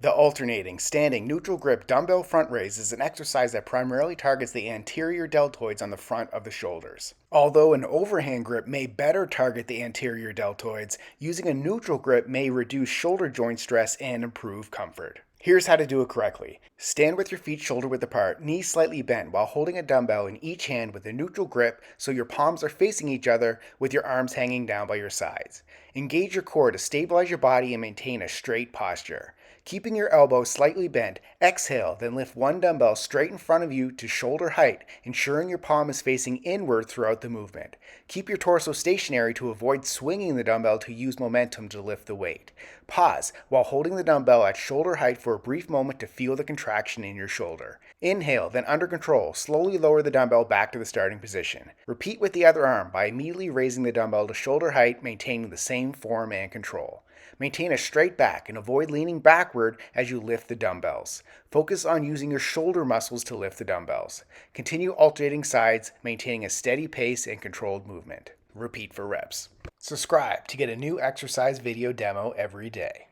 The alternating, standing, neutral grip dumbbell front raise is an exercise that primarily targets the anterior deltoids on the front of the shoulders. Although an overhand grip may better target the anterior deltoids, using a neutral grip may reduce shoulder joint stress and improve comfort. Here's how to do it correctly. Stand with your feet shoulder width apart, knees slightly bent while holding a dumbbell in each hand with a neutral grip so your palms are facing each other with your arms hanging down by your sides. Engage your core to stabilize your body and maintain a straight posture. Keeping your elbows slightly bent, exhale, then lift one dumbbell straight in front of you to shoulder height, ensuring your palm is facing inward throughout the movement. Keep your torso stationary to avoid swinging the dumbbell to use momentum to lift the weight. Pause while holding the dumbbell at shoulder height for a brief moment to feel the contraction in your shoulder. Inhale, then under control, slowly lower the dumbbell back to the starting position. Repeat with the other arm by immediately raising the dumbbell to shoulder height, maintaining the same form and control. Maintain a straight back and avoid leaning backward as you lift the dumbbells. Focus on using your shoulder muscles to lift the dumbbells. Continue alternating sides, maintaining a steady pace and controlled movement. Repeat for reps. Subscribe to get a new exercise video demo every day.